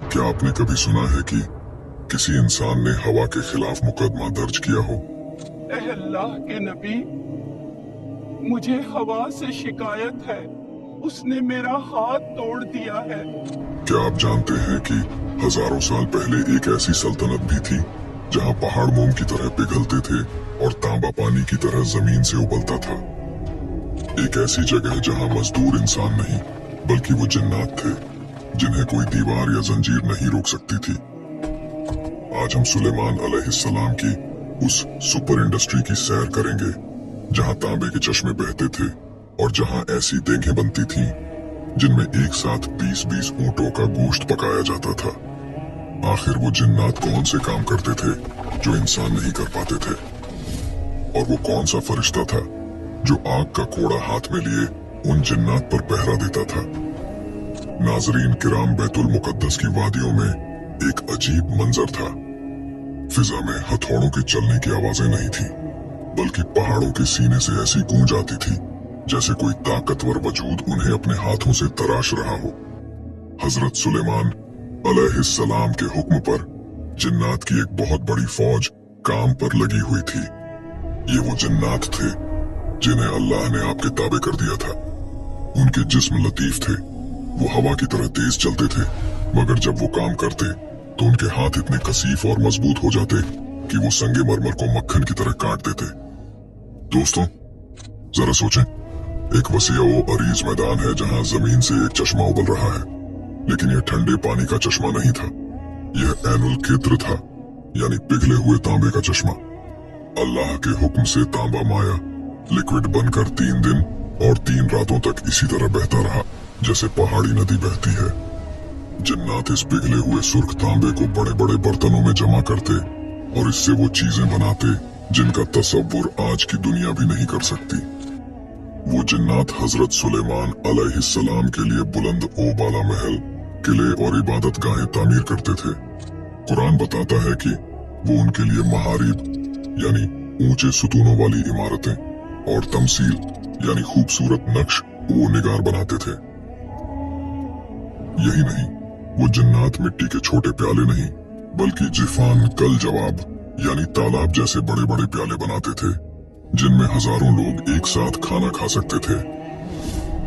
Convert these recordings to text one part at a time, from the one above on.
क्या आपने कभी सुना है कि किसी इंसान ने हवा के खिलाफ मुकदमा दर्ज किया हो? एह अल्लाह के नबी, मुझे हवा से शिकायत है। उसने मेरा हाथ तोड़ दिया है। क्या आप जानते हैं कि हजारों साल पहले एक ऐसी सल्तनत भी थी जहां पहाड़ मोम की तरह पिघलते थे और तांबा पानी की तरह जमीन से उबलता था। एक ऐसी जगह जहां मजदूर इंसान नहीं बल्कि वो जिन्नात थे, जिन्हें कोई दीवार या जंजीर नहीं रोक सकती थी। आज हम सुलेमान अलैहिस्सलाम की उस सुपर इंडस्ट्री की सैर करेंगे जहां तांबे के चश्मे बहते थे और जहां ऐसी देखें बनती थीं जिनमें एक साथ 20-20 ऊंटों का गोश्त पकाया जाता था। आखिर वो जिन्नात कौन से काम करते थे जो इंसान नहीं कर पाते थे, और वो कौन सा फरिश्ता था जो आग का कोड़ा हाथ में लिए उन जिन्नात पर पहरा देता था। नाजरीन किराम, बैतुल मुकद्दस की वादियों में एक अजीब मंजर था। फिजा में हथौड़ों के चलने की आवाजें नहीं थी, बल्कि पहाड़ों के सीने से ऐसी गूंज आती थी जैसे कोई ताकतवर वजूद उन्हें अपने हाथों से तराश रहा हो। हजरत सुलेमान अलैहिस्सलाम के हुक्म पर जिन्नात की एक बहुत बड़ी फौज काम पर लगी हुई थी। ये वो जिन्नात थे जिन्हें अल्लाह ने आपके ताबे कर दिया था। उनके जिस्म लतीफ थे, वो हवा की तरह तेज चलते थे, मगर जब वो काम करते तो उनके हाथ इतने कसीफ और मजबूत हो जाते कि वो संगे मरमर को मक्खन की तरह काट देते। दोस्तों, जरा सोचें, एक वसीअ व अरीज मैदान है जहां जमीन से एक चश्मा उबल रहा है, लेकिन यह ठंडे पानी का चश्मा नहीं था। यह ऐनुल कित्र था, यानी पिघले हुए तांबे का चश्मा। अल्लाह के हुक्म से तांबा माया लिक्विड बनकर 3 दिन और 3 रातों तक इसी तरह बहता रहा जैसे पहाड़ी नदी बहती है। जिन्नात इस पिघले हुए सुर्ख तांबे को बड़े बड़े बर्तनों में जमा करते और इससे वो चीजें बनाते जिनका तसव्वुर आज की दुनिया भी नहीं कर सकती। वो जिन्नात हजरत सुलेमान अलैहिस्सलाम के लिए बुलंद ओबाला महल, किले और इबादत गाहें तामीर करते थे। कुरान बताता है कि वो उनके लिए महारीब यानी ऊंचे सुतूनों वाली इमारतें और तमसील यानी खूबसूरत नक्श वो निगार बनाते थे। यही नहीं, वो जिन्नात मिट्टी के छोटे प्याले नहीं बल्कि जिफान कल जवाब यानी तालाब जैसे बड़े बड़े प्याले बनाते थे जिनमें हजारों लोग एक साथ खाना खा सकते थे।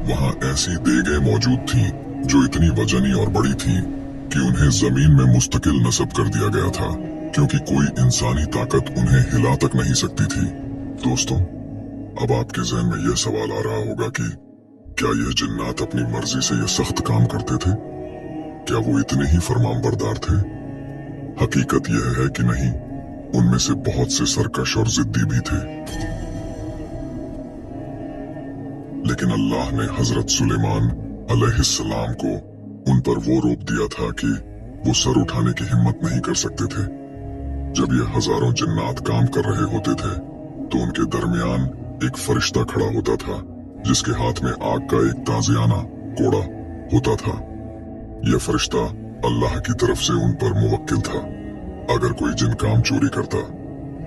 वहां ऐसी देगें मौजूद थीं जो इतनी वजनी और बड़ी थीं कि उन्हें जमीन में मुस्तकिल नस्ब कर दिया गया था, क्योंकि कोई इंसानी ताकत उन्हें हिला तक नहीं सकती थी। दोस्तों, अब आपके ज़हन में यह सवाल आ रहा होगा कि क्या यह जिन्नात अपनी मर्जी से यह सख्त काम करते थे? क्या वो इतने ही फरमानबरदार थे? हकीकत यह है कि नहीं, उनमें से बहुत से सरकश और जिद्दी भी थे। लेकिन अल्लाह ने हजरत सुलेमान अलैहिस्सलाम को उन पर वो रोक दिया था कि वो सर उठाने की हिम्मत नहीं कर सकते थे। जब ये हजारों जिन्नात काम कर रहे होते थे तो उनके दरमियान एक फरिश्ता खड़ा होता था जिसके हाथ में आग का एक ताजियाना कोड़ा होता था। यह फरिश्ता अल्लाह की तरफ से उन पर मुवक्किल था। अगर कोई जिन काम चोरी करता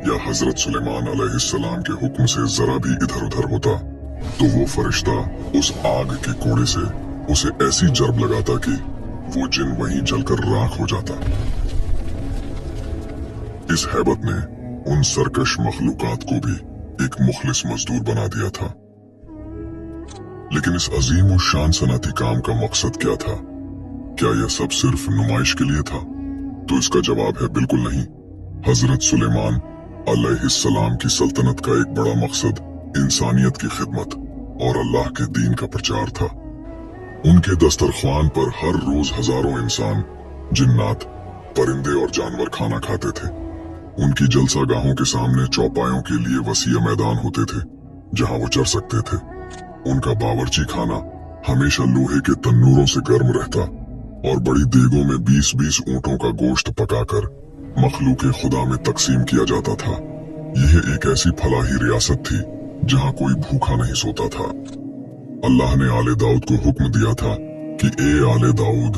या हजरत सुलेमान अलैहिस्सलाम के हुक्म से जरा भी इधर उधर होता तो वो फरिश्ता उस आग के कोड़े से उसे ऐसी जर्ब लगाता कि वो जिन वहीं जलकर राख हो जाता। इस हैबत ने उन सरकश मखलूकात को भी एक मुखलिस मजदूर बना दिया था। लेकिन इस अजीम और शान सनती काम का मकसद क्या था? क्या यह सब सिर्फ नुमाइश के लिए था? तो इसका जवाब है बिल्कुल नहीं। हजरत सुलेमान अलैहिस्सलाम की सल्तनत का एक बड़ा मकसद इंसानियत की खिदमत और अल्लाह के दीन का प्रचार था। उनके दस्तरख्वान पर हर रोज हजारों इंसान, जिन्नात, परिंदे और जानवर खाना खाते थे। उनकी जलसागाहों के सामने चौपायों के लिए वसीअ मैदान होते थे जहां वो चर सकते थे। उनका बावर्ची खाना हमेशा लोहे के तन्नूरों से गर्म रहता और बड़ी देगों में 20-20 ऊंटों का गोश्त पकाकर मखलूके खुदा में तकसीम किया जाता था। यह एक ऐसी फलाही रियासत थी जहां कोई भूखा नहीं सोता था। अल्लाह ने आले दाऊद को हुक्म दिया था कि ए आले दाऊद,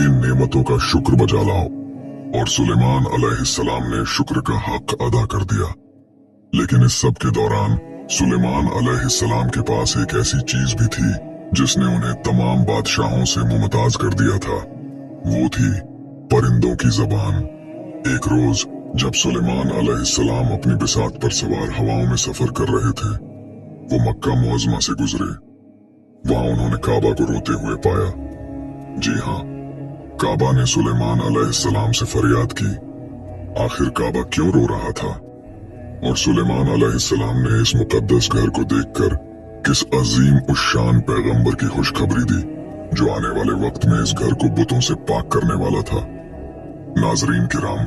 इन नेमतों का शुक्र बजा लाओ, और सुलेमान अलैहिस्सलाम ने शुक्र का हक अदा कर दिया। लेकिन इस सब के दौरान सुलेमान अलैहिस्सलाम के पास एक ऐसी चीज भी थी जिसने उन्हें तमाम बादशाहों से मुमताज कर दिया था। वो थी दिलों की जबान। एक रोज जब सुलेमान अलैहिस्सलाम अपनी बिसात पर सवार हवाओं में सफर कर रहे थे, वो मक्का मुअज़्ज़मा से गुजरे। वहां उन्होंने काबा को रोते हुए पाया। जी हाँ, काबा ने सुलेमान अलैहिस्सलाम से फरियाद की। आखिर काबा क्यों रो रहा था? और सुलेमान अलैहिस्सलाम ने इस मुकद्दस घर को देखकर किस अजीम उश्शान पैगंबर की खुशखबरी दी, जो आने वाले वक्त में इस घर को बुतों से पाक करने वाला था। नाजरीन किराम,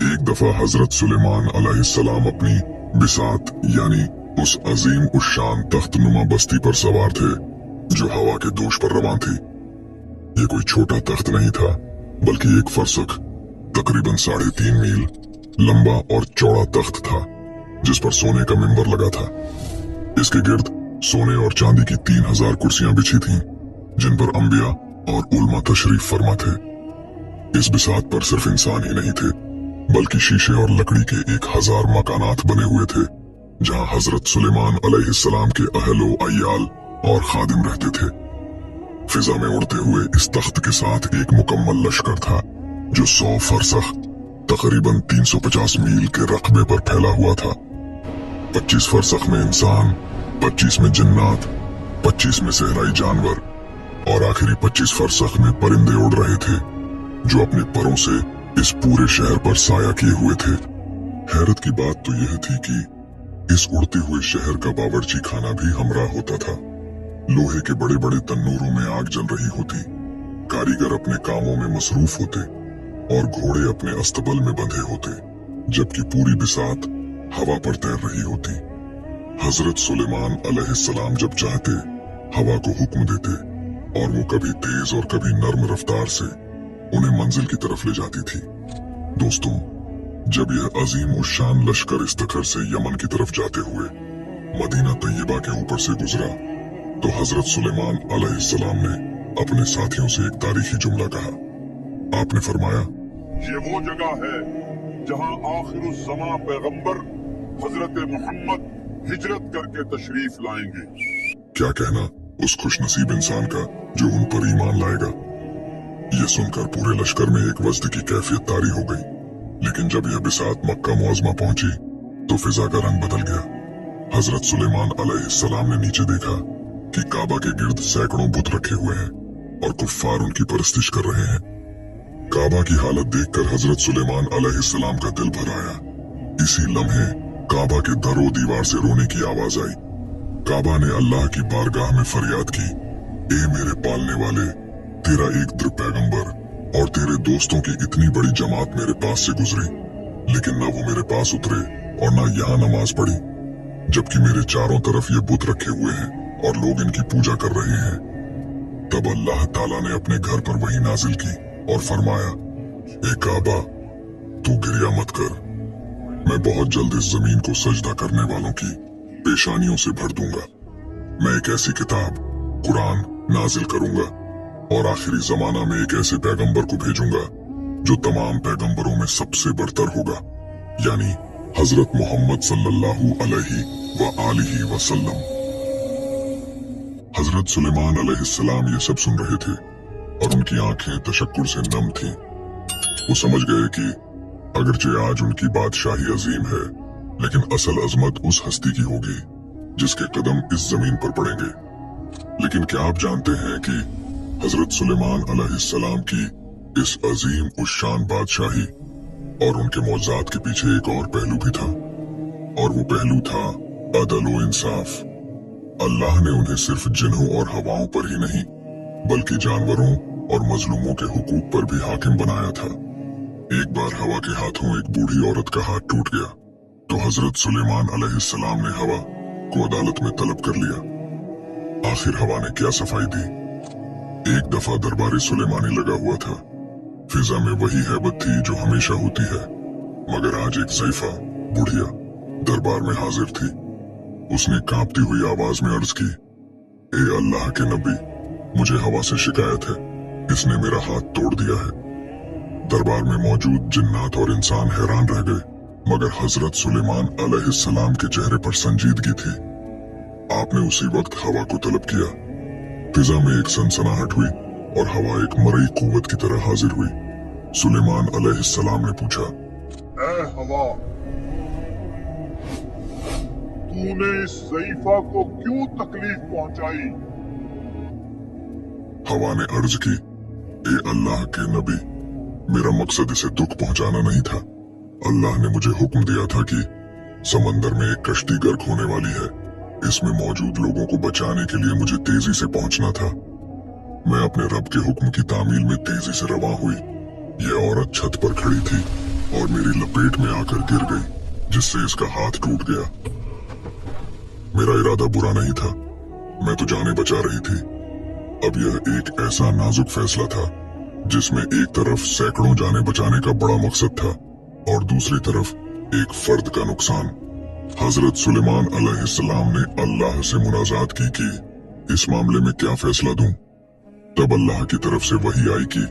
एक दफा हजरत सुलेमान अलैहिस्सलाम अपनी बिसात यानी उस अजीम उश्शान तख्तनुमा बस्ती पर सवार थे, जो हवा के दोष पर रवां थी। ये कोई छोटा तख्त नहीं था, बल्कि एक फरसख तकरीबन 3.5 मील लंबा और चौड़ा तख्त था, जिस पर सोने का मिंबर लगा था। इसके गिर्द सोने और चांदी की 3000 कुर्सियां बिछी थीं, जिन पर अंबिया और उलमा तशरीफ फरमा थे। इस बिसात पर सिर्फ इंसान ही नहीं थे, बल्कि शीशे और लकड़ी के 1000 मकानात बने हुए थे, जहां हजरत सुलेमान अलैहिस्सलाम के अहलो अय्याल और खादिम रहते थे। फिजा में उड़ते हुए इस तख्त के साथ एक मुकम्मल लश्कर था, जो 100 फरसख तकरीबन 350 मील के रकबे पर फैला हुआ था। 25 फरसख में इंसान, 25 में जिन्नात, 25 में सहराई जानवर और आखिरी 25 फरसख में परिंदे उड़ रहे थे, जो अपने परों से इस पूरे शहर पर साया किए हुए थे। हैरत की बात तो यह थी कि इस उड़ते हुए शहर का बावर्ची खाना भी हमरा होता था। लोहे के बड़े बड़े तन्नूरों में आग जल रही होती, कारीगर अपने कामों में मसरूफ होते और घोड़े अपने अस्तबल में बंधे होते, जबकि पूरी बिसात हवा पर तैर रही होती। हजरत सुलेमान अलैहिस्सलाम जब चाहते हवा को हुक्म देते और वो कभी तेज और कभी नर्म रफ्तार से उन्हें मंजिल की तरफ ले जाती थी। दोस्तों, जब यह अजीम उश्शान लश्कर इस तखर से यमन की तरफ जाते हुए मदीना तैयबा के ऊपर से गुजरा, तो हजरत सुलेमान अलैहिस्सलाम ने अपने साथियों से एक तारीखी जुमला कहा। आपने फरमाया, ये वो जगह है जहां आखिरुज़्ज़मा पैगंबर हजरत मोहम्मद हिजरत करके तशरीफ लाएंगे। क्या कहना उस खुशनसीब इंसान का जो उन पर ईमान लाएगा। यह सुनकर पूरे लश्कर में एक वज्द की कैफियत तारी हो गई। लेकिन जब यह बिसात मक्का मुअज़्ज़मा पहुंची, तो फिजा का रंग बदल गया। हजरत सुलेमान अलैहिस्सलाम ने नीचे देखा कि काबा के गिर्द सैकड़ों बुत रखे हुए हैं और कुफ्फार उनकी परस्तिश कर रहे हैं। काबा की हालत देखकर हजरत सुलेमान अलैहिस्सलाम का दिल भर आया। इसी लम्हे काबा के दरो दीवार से रोने की आवाज आई। काबा ने अल्लाह की बारगाह में फरियाद की, ए मेरे पालने वाले, तेरा एक दर पैगंबर और तेरे दोस्तों की इतनी बड़ी जमात मेरे पास से गुजरी, लेकिन न वो मेरे पास उतरे और न यहाँ नमाज पढ़ी, जबकि मेरे चारों तरफ ये बुत रखे हुए हैं और लोग इनकी पूजा कर रहे हैं। तब अल्लाह ताला ने अपने घर पर वही नाजिल की और फरमाया, ए काबा, तू गिरिया मत कर, मैं बहुत जल्द इस जमीन को सजदा करने वालों की पेशानियों से भर दूंगा। मैं एक ऐसी किताब कुरान नाजिल करूंगा और आखिरी जमाना में एक ऐसे पैगंबर को भेजूंगा जो तमाम पैगंबरों में सबसे बढ़तर होगा, यानी हजरत मोहम्मद सल्लल्लाहु अलैहि व आलिहि वसल्लम। हजरत सुलेमान अलैहिस्सलाम ये सब सुन रहे थे और उनकी आंखें तशक्कुर से नम थीं। वो समझ गए कि अगरचे आज उनकी बादशाही अजीम है, लेकिन असल अजमत उस हस्ती की होगी जिसके कदम इस जमीन पर पड़ेंगे। लेकिन क्या आप जानते हैं कि हजरत सुलेमान अलैहिस्सलाम की इस अजीम उश्शान बादशाही और उनके मौजूदात के पीछे एक और पहलू भी था, और वो पहलू था अदल व इंसाफ। अल्लाह ने उन्हें सिर्फ जिन्हों और हवाओं पर ही नहीं, बल्कि जानवरों और मजलूमों के हुकूक पर भी हाकिम बनाया था। एक बार हवा के हाथों एक बूढ़ी औरत का हाथ टूट गया, तो हजरत सुलेमान अलैहिस्सलाम ने हवा को अदालत में तलब कर लिया। आखिर हवा ने क्या सफाई दी? एक दफा दरबार सुलेमानी लगा हुआ था। फिजा में वही हैबत थी जो हमेशा होती है, मगर आज एक ज़ईफा बुढ़िया दरबार में हाजिर थी। उसने कांपती हुई आवाज में अर्ज की, ए अल्लाह के नबी, मुझे हवा से शिकायत है, इसने मेरा हाथ तोड़ दिया है। दरबार में मौजूद जिन्नात और इंसान हैरान रह गए, मगर हजरत सुलेमान अलैहिस्सलाम के चेहरे पर संजीदगी थी। आपने उसी वक्त हवा को तलब किया। फिजा में एक सनसनाहट हुई और हवा एक मरई कुव्वत की तरह हाजिर हुई। सुलेमान अलैहिस्सलाम ने पूछा, ऐ हवा, तूने इस ज़ईफा को क्यों तकलीफ पहुंचाई? हवा ने अर्ज की, ए अल्लाह के नबी, मेरा मकसद इसे दुख पहुंचाना नहीं था। अल्लाह ने मुझे हुक्म दिया था कि समंदर में एक कश्ती गर्क होने वाली है, इसमें मौजूद लोगों को बचाने के लिए मुझे तेजी से पहुंचना था। मैं अपने रब के हुक्म की तामील में तेजी से रवां हुई। यह औरत छत पर खड़ी थी और मेरी लपेट में आकर गिर गई, जिससे इसका हाथ टूट गया। मेरा इरादा बुरा नहीं था, मैं तो जाने बचा रही थी। अब यह एक ऐसा नाजुक फैसला था जिसमें एक तरफ सैकड़ों जाने बचाने का बड़ा मकसद था और दूसरी तरफ एक फर्द का नुकसान। हजरत सुलेमान अलैहिस्सलाम ने अल्लाह से मुनाजात की कि इस मामले में क्या फैसला दूं। तब अल्लाह की तरफ से वही आई कि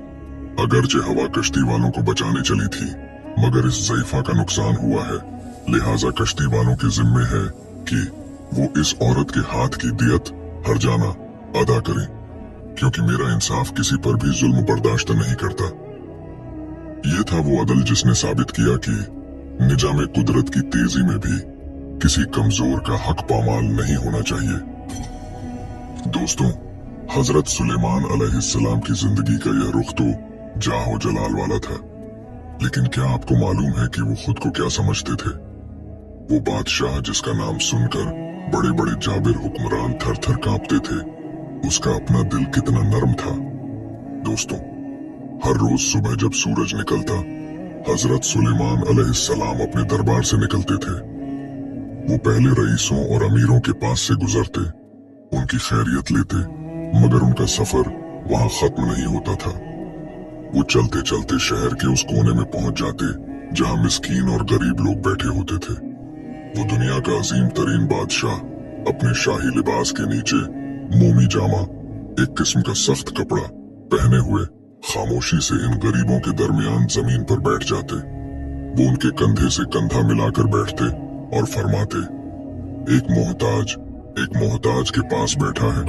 अगरचे हवा कश्ती वालों को बचाने चली थी, मगर इस ज़ईफा का नुकसान हुआ है, लिहाजा कश्ती वालों के जिम्मे है कि वो इस औरत के हाथ की दियत हर्जाना अदा करें, क्योंकि मेरा इंसाफ किसी पर भी जुल्म बर्दाश्त नहीं करता। ये था वो अदल जिसने साबित किया कि निजाम कुदरत की तेजी में भी किसी कमजोर का हक पामाल नहीं होना चाहिए। दोस्तों, हजरत सुलेमान अलैहिस्सलाम की जिंदगी का यह रुख तो जाहो जलाल वाला था, लेकिन क्या आपको मालूम है कि वो खुद को क्या समझते थे? वो बादशाह जिसका नाम सुनकर बड़े बड़े जाबिर हुक्मरान थर थर कांपते थे, उसका अपना दिल कितना नरम था। दोस्तों, हर रोज सुबह जब सूरज निकलता, हजरत सुलेमान अलैहिस्सलाम अपने दरबार से निकलते थे। वो पहले रईसों और अमीरों के पास से गुजरते, उनकी खैरियत लेते, मगर उनका सफर वहां खत्म नहीं होता था। वो चलते चलते शहर के उस कोने में पहुंच जाते जहां मिस्कीन और गरीब लोग बैठे होते थे। वो दुनिया का अजीम तरीन बादशाह अपने शाही लिबास के नीचे मोमी जामा, एक किस्म का सख्त कपड़ा पहने हुए, खामोशी से इन गरीबों के दरमियान जमीन पर बैठ जाते। वो उनके कंधे से कंधा मिलाकर बैठते और फरमाते, एक मोहताज के पास बैठा है।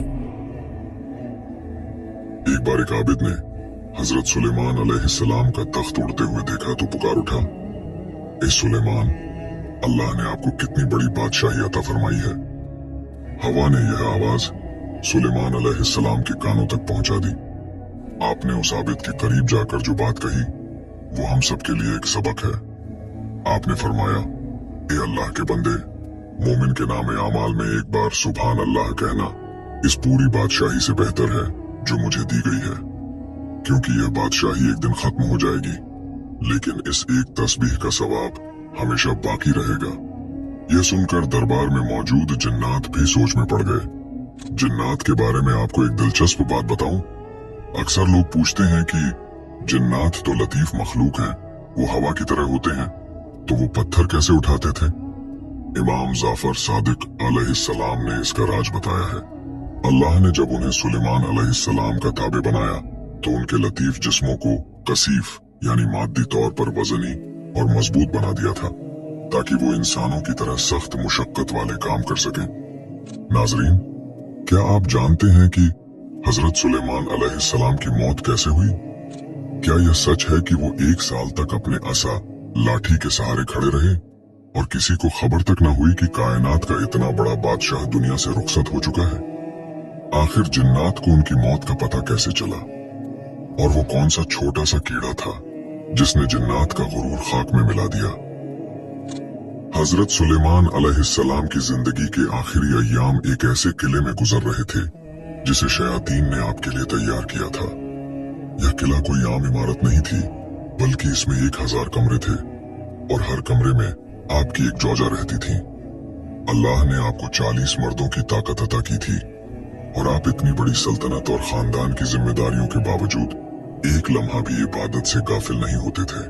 एक बार एक आबिद ने हजरत सुलेमान अलैहिस्सलाम का तख्त उड़ते हुए देखा तो पुकार उठा, ए सुलेमान, अल्लाह ने आपको कितनी बड़ी बादशाही अता फरमाई है। हवा ने यह आवाज सुलेमान अलैहिस्सलाम के कानों तक पहुंचा दी। आपने उस आबिद के करीब जाकर जो बात कही, वो हम सबके लिए एक सबक है। आपने फरमाया, ए अल्लाह के बंदे, मोमिन के नामे आमाल में एक बार सुभान अल्लाह कहना इस पूरी बादशाही से बेहतर है जो मुझे दी गई है, क्योंकि यह बादशाही एक दिन खत्म हो जाएगी, लेकिन इस एक तस्बीह का सवाब हमेशा बाकी रहेगा। यह सुनकर दरबार में मौजूद जिन्नात भी सोच में पड़ गए। जिन्नात के बारे में आपको एक दिलचस्प बात बताऊं। अक्सर लोग पूछते हैं कि जिन्नात तो लतीफ मखलूक हैं, वो हवा की तरह होते हैं, तो वो पत्थर कैसे उठाते थे? इमाम जाफर सादिक अलैहिस्सलाम ने इसका राज बताया है। अल्लाह ने जब उन्हें सुलेमान अलैहिस्सलाम का ताबे बनाया तो उनके लतीफ जिस्मों को कसीफ यानी मादी तौर पर वजनी और मजबूत बना दिया था, ताकि वो इंसानों की तरह सख्त मुशक्कत वाले काम कर सकें। नाजरीन, क्या आप जानते हैं कि हजरत सुलेमान अलैहिस्सलाम की मौत कैसे हुई? क्या यह सच है कि वो 1 साल तक अपने असा लाठी के सहारे खड़े रहे और किसी को खबर तक न हुई कि कायनात का इतना बड़ा बादशाह दुनिया से रुखसत हो चुका है? आखिर जिन्नात को उनकी मौत का पता कैसे चला? और वो कौन सा छोटा सा कीड़ा था जिसने जिन्नात का गुरूर खाक में मिला दिया? हजरत सुलेमान अलैहिस्सलाम की जिंदगी के आखिरी अय्याम एक ऐसे किले में गुजर रहे थे जिसे शयातीन ने आपके लिए तैयार किया था। यह किला कोई आम इमारत नहीं थी, बल्कि इसमें 1000 कमरे थे और हर कमरे में आपकी एक जौजा रहती थी। अल्लाह ने आपको 40 मर्दों की ताकत अता की थी और आप इतनी बड़ी सल्तनत और खानदान की जिम्मेदारियों के बावजूद एक लम्हा भी इबादत से गाफिल नहीं होते थे।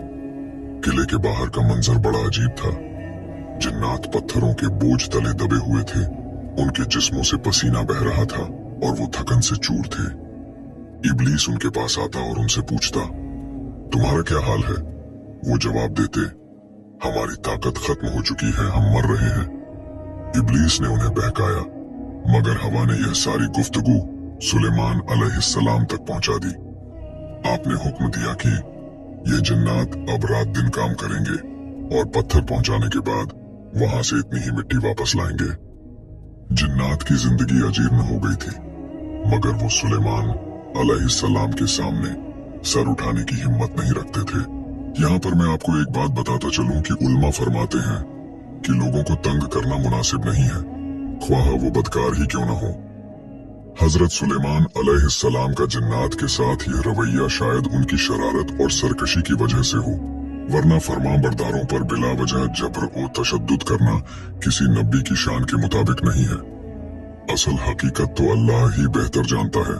किले के बाहर का मंजर बड़ा अजीब था। जिन्नात पत्थरों के बोझ तले दबे हुए थे, उनके जिस्मों से पसीना बह रहा था और वो थकन से चूर थे। इब्लीस उनके पास आता और उनसे पूछता, तुम्हारा क्या हाल है? वो जवाब देते, हमारी ताकत खत्म हो चुकी है, हम मर रहे हैं। इब्लीस ने उन्हें बहकाया, मगर हवा ने यह सारी गुफ्तगू सुलेमान अलैहिस्सलाम तक पहुंचा दी। आपने हुक्म दिया कि ये जिन्नात अब रात दिन काम करेंगे और पत्थर पहुंचाने के बाद वहां से इतनी ही मिट्टी वापस लाएंगे। जिन्नात की जिंदगी अजीर्ण हो गई थी, मगर वो सुलेमान अलैहिस्सलाम के सामने सर उठाने की हिम्मत नहीं रखते थे। यहाँ पर मैं आपको एक बात बताता चलूं कि उल्मा फरमाते हैं कि लोगों को तंग करना मुनासिब नहीं है, ख्वाह वो बदकार ही क्यों न हो। हजरत सुलेमान अलैहिस्सलाम का जिन्नात के साथ यह रवैया शायद उनकी शरारत और सरकशी की वजह से हो, वरना फरमाबरदारों पर बिला वजह जबर और तशद्दुद करना किसी नबी की शान के मुताबिक नहीं है। असल हकीकत तो अल्लाह ही बेहतर जानता है।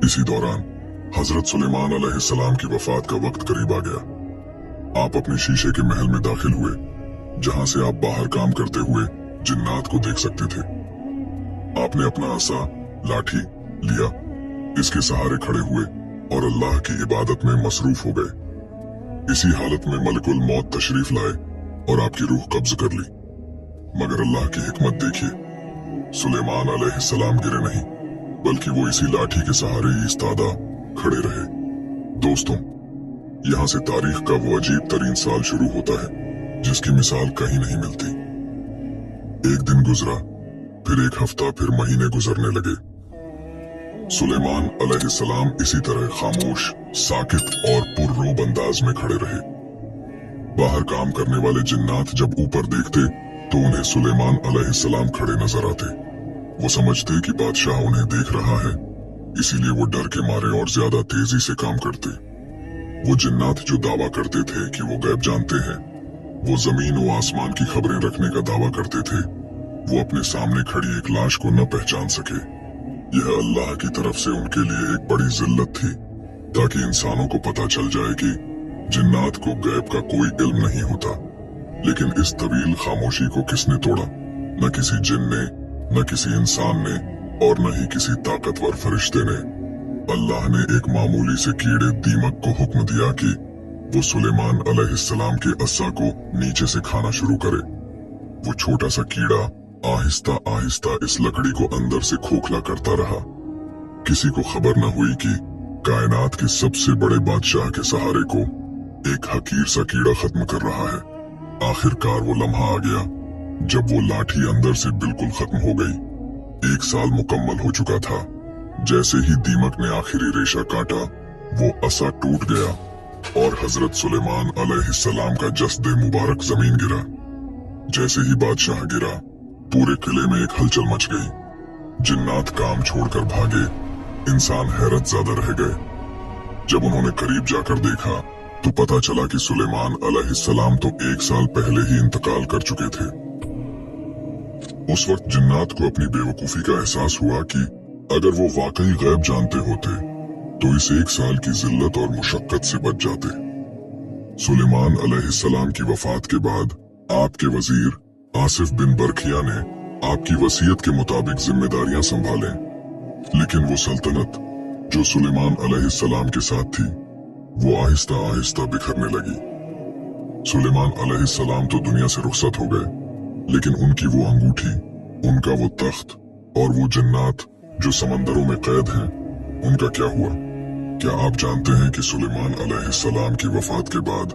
इसी दौरान हजरत सुलेमान अलैहिस्सलाम की वफात का वक्त करीब आ गया। आप अपने शीशे के महल में दाखिल हुए, जहां से आप बाहर काम करते हुए जिन्नात को देख सकते थे। आपने अपना आसा लाठी लिया, इसके सहारे खड़े हुए और अल्लाह की इबादत में मसरूफ हो गए। इसी हालत में मलकुल मौत तशरीफ लाए और आपकी रूह कब्ज कर ली। मगर अल्लाह की हिकमत देखिए, सुलेमान अलैहिस्सलाम गिरे नहीं, बल्कि वो इसी लाठी के सहारे ही इस्तादा खड़े रहे। दोस्तों, यहाँ से तारीख का वो अजीब तरीन साल शुरू होता है जिसकी मिसाल कहीं नहीं मिलती। एक दिन गुजरा, फिर एक हफ्ता, फिर महीने गुजरने लगे। सुलेमान अलैहिस्सलाम इसी तरह खामोश, साकित और पुररोब अंदाज में खड़े रहे। बाहर काम करने वाले जिन्नात जब ऊपर देखते तो उन्हें सुलेमान अलैहिस्सलाम खड़े नजर आते। वो समझते कि बादशाह उन्हें देख रहा है, इसीलिए वो डर के मारे और ज्यादा तेजी से काम करते। वो जिन्नात जो दावा करते थे कि वो गैब जानते हैं, वो जमीन व आसमान की खबरें रखने का दावा करते थे, वो अपने सामने खड़ी एक लाश को न पहचान सके। यह अल्लाह की तरफ से उनके लिए एक बड़ी जिल्लत थी, ताकि इंसानों को पता चल जाए कि जिन्नात को गैब का कोई इल्म नहीं होता। लेकिन इस तवील खामोशी को किसने तोड़ा? न किसी जिन ने, न किसी इंसान ने, और न ही किसी ताकतवर फरिश्ते ने। अल्लाह ने एक मामूली से कीड़े दीमक को हुक्म दिया कि वो सुलेमान अलैहिस्सलाम के अस्सा को नीचे से खाना शुरू करे। वो छोटा सा कीड़ा आहिस्ता आहिस्ता इस लकड़ी को अंदर से खोखला करता रहा। किसी को खबर न हुई कि कायनात के सबसे बड़े बादशाह के सहारे को एक हकीर सा कीड़ा खत्म कर रहा है। आखिरकार वो लम्हा आ गया जब वो लाठी अंदर से बिल्कुल खत्म हो गई। 1 साल मुकम्मल हो चुका था। जैसे ही दीमक ने आखिरी रेशा काटा, वो असा टूट गया और हजरत सुलेमान अलैहिस्सलाम का जस्दे मुबारक जमीन गिरा। जैसे ही बादशाह गिरा, पूरे किले में एक हलचल मच गई। जिन्नात काम छोड़कर भागे, इंसान हैरत ज़्यादा रह गए। जब उन्होंने करीब जाकर देखा तो पता चला कि सुलेमान अलैहिस्सलाम तो 1 साल पहले ही इंतकाल कर चुके थे। उस वक्त जिन्नात को अपनी बेवकूफी का एहसास हुआ कि अगर वो वाकई गैब जानते होते तो इस 1 साल की जिल्लत और मुशक्कत से बच जाते। सुलेमान अलैहिस्सलाम की वफात के बाद आपके वजीर आसिफ बिन बरखिया ने आपकी वसीयत के मुताबिक जिम्मेदारियां संभालें, लेकिन वो सल्तनत जो सुलेमान अलैहिस्सलाम के साथ थी, वो आहिस्ता आहिस्ता बिखरने लगी। सुलेमान अलैहिस्सलाम तो दुनिया से रुखसत हो गए, लेकिन उनकी वो अंगूठी, उनका वो तख्त और वो जन्नात जो समंदरों में कैद हैं, उनका क्या हुआ? क्या आप जानते हैं कि सुलेमान अलैहिस्सलाम की वफात के बाद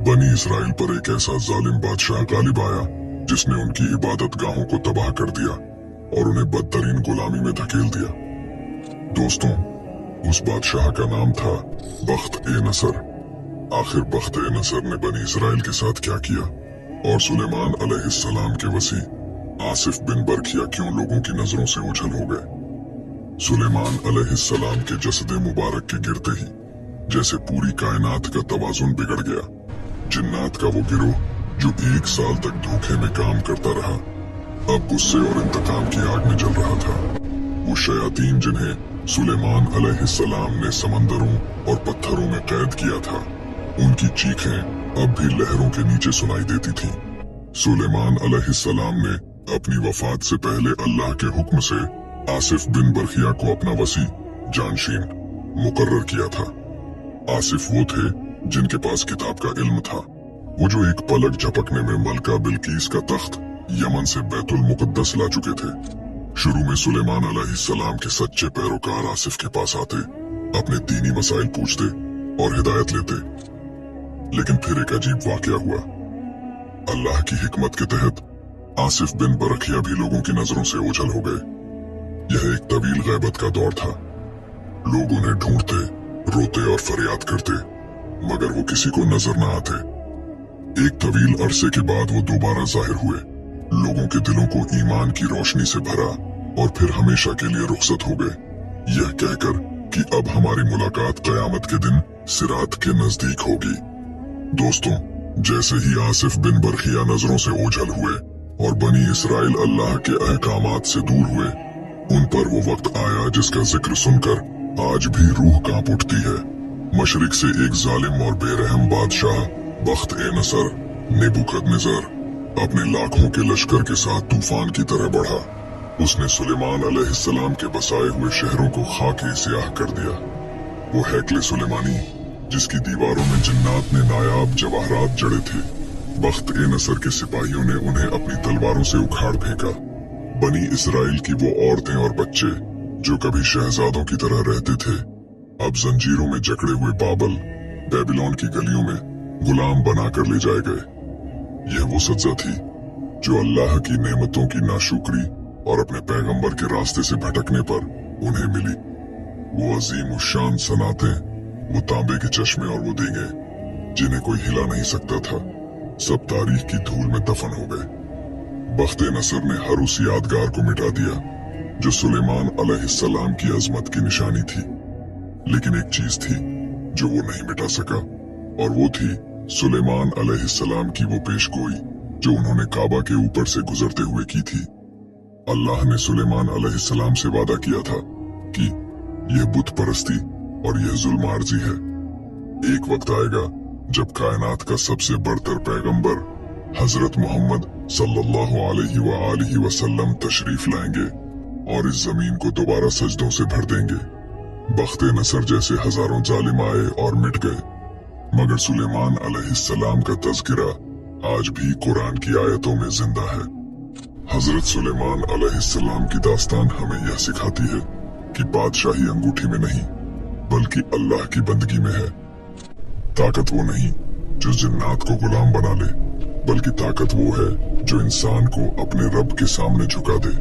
बनी इसराइल पर एक ऐसा जालिम बादशाह गालिब आया जिसने उनकी इबादत गाहों को तबाह कर दिया और उन्हें बदतरीन गुलामी में धकेल दिया। दोस्तों, उस बादशाह का नाम था बख्त-ए-नसर। आखिर बख्त-ए-नसर ने बनी इसराइल के साथ क्या किया और सुलेमान अलैहिस्सलाम के वसी आसिफ बिन बरखिया क्यों लोगों की नजरों से ओझल हो गए? सुलेमान अलैहिस्सलाम के जसदे मुबारक के गिरते ही जैसे पूरी कायनात का तवाजुन बिगड़ गया। जिन्नात का वो गिरोह जो 1 साल तक धोखे में काम करता रहा, अब गुस्से और इंतकाम की आग में जल रहा था। वो शयातीन जिन्हें सुलेमान अलैहिस्सलाम ने समंदरों और पत्थरों में कैद किया था, उनकी चीखें अब भी लहरों के नीचे सुनाई देती थीं। सुलेमान अलैहिस्सलाम ने अपनी वफात से पहले अल्लाह के हुक्म से आसिफ बिन बरखिया को अपना वसी जानशीन मुकर्रर किया था। आसिफ वो थे जिनके पास किताब का इल्म था, वो जो एक पलक झपकने में मलका बिल्कीस का तख्त यमन से बैतुल मुकद्दस ला चुके थे। शुरू में सुलेमान अलैहिस्सलाम के सच्चे पैरोकार आसिफ के पास आते, अपने दीनी मसाइल पूछते और हिदायत लेते, लेकिन फिर एक अजीब वाकया हुआ। अल्लाह की हिकमत के तहत आसिफ बिन बरखिया भी लोगों की नजरों से ओझल हो गए। यह एक तवील गैबत का दौर था। लोग उन्हें ढूंढते, रोते और फरियाद करते, मगर वो किसी को नजर न आते। एक तवील अरसे के बाद वो दोबारा जाहिर हुए, लोगों के दिलों को ईमान की रोशनी से भरा और फिर हमेशा के लिए रुखसत हो गए, यह कहकर कि अब हमारी मुलाकात क़यामत के दिन सिरात के नजदीक होगी। दोस्तों, जैसे ही आसिफ बिन बरखिया नजरों से ओझल हुए और बनी इसराइल अल्लाह के अहकामात से दूर हुए, उन पर वो वक्त आया जिसका जिक्र सुनकर आज भी रूह कांप उठती है। मशरिक से एक जालिम और बेरहम बादशाह बख्त ए नसर नेबुकदनेस्सर अपने लाखों के लश्कर के साथ तूफान की तरह बढ़ा। उसने सुलेमान अलैहिस्सलाम के बसाए हुए शहरों को खाके स्याह कर दिया। वो हैकले सुलेमानी, जिसकी दीवारों में जिन्नात ने नायाब जवाहरात जड़े थे, बख्त ए नसर के सिपाहियों ने उन्हें अपनी तलवारों से उखाड़ फेंका। बनी इसराइल की वो औरतें और बच्चे जो कभी शहजादों की तरह रहते थे, अब जंजीरों में जकड़े हुए बाबल बेबीलोन की गलियों में गुलाम बनाकर ले जाए गए। यह वो सजा थी जो अल्लाह की नेमतों की नाशुक्री और अपने पैगंबर के रास्ते से भटकने पर उन्हें मिली। वो अजीम उशान सनातें, वो तांबे के चश्मे और वो देंगे जिन्हें कोई हिला नहीं सकता था, सब तारीख की धूल में दफन हो गए। बख्त नसर ने हर उस यादगार को मिटा दिया जो सुलेमान अलैहिस्सलाम की अजमत की निशानी थी। लेकिन एक चीज थी जो वो नहीं मिटा सका, और वो थी सुलेमान अलैहिस्सलाम की वो पेशगोई जो उन्होंने काबा के ऊपर से गुजरते हुए की थी। अल्लाह ने सुलेमान अलैहिस्सलाम से वादा किया था कि यह बुत परस्ती और यह जुल्म आर्जी है। एक वक्त आएगा जब कायनात का सबसे बढ़तर पैगंबर हजरत मोहम्मद सल्लल्लाहु अलैहि वसल्लम तशरीफ लाएंगे और इस जमीन को दोबारा सजदों से भर देंगे। बख्त नसर जैसे हजारों जालिम आए और मिट गए, मगर सुलेमान अलैहिस्सलाम का तज़किरा आज भी कुरान की आयतों में जिंदा है। हजरत सुलेमान अलैहिस्सलाम की दास्तान हमें यह सिखाती है कि बादशाही अंगूठी में नहीं बल्कि अल्लाह की बंदगी में है। ताकत वो नहीं जो जिन्नात को गुलाम बना ले, बल्कि ताकत वो है जो इंसान को अपने रब के सामने झुका दे।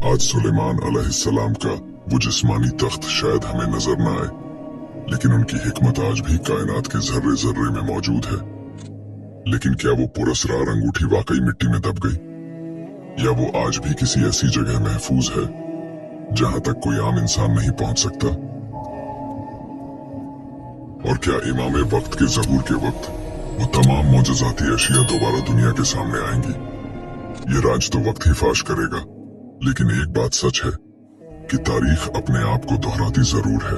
आज सुलेमान अलैहिस्सलाम का वो जिस्मानी तख्त शायद हमें नजर न आए, लेकिन उनकी हिकमत आज भी कायनात के जर्रे जर्रे में मौजूद है। लेकिन क्या वो पुरस्रार अंगूठी वाकई मिट्टी में दब गई, या वो आज भी किसी ऐसी जगह महफूज है जहां तक कोई आम इंसान नहीं पहुंच सकता? और क्या इमाम वक्त के ज़हूर के वक्त वो तमाम मोजज़ाती अशिया दोबारा दुनिया के सामने आएंगी? ये राज तो वक्त ही फाश करेगा, लेकिन एक बात सच है कि तारीख अपने आप को दोहराती जरूर है।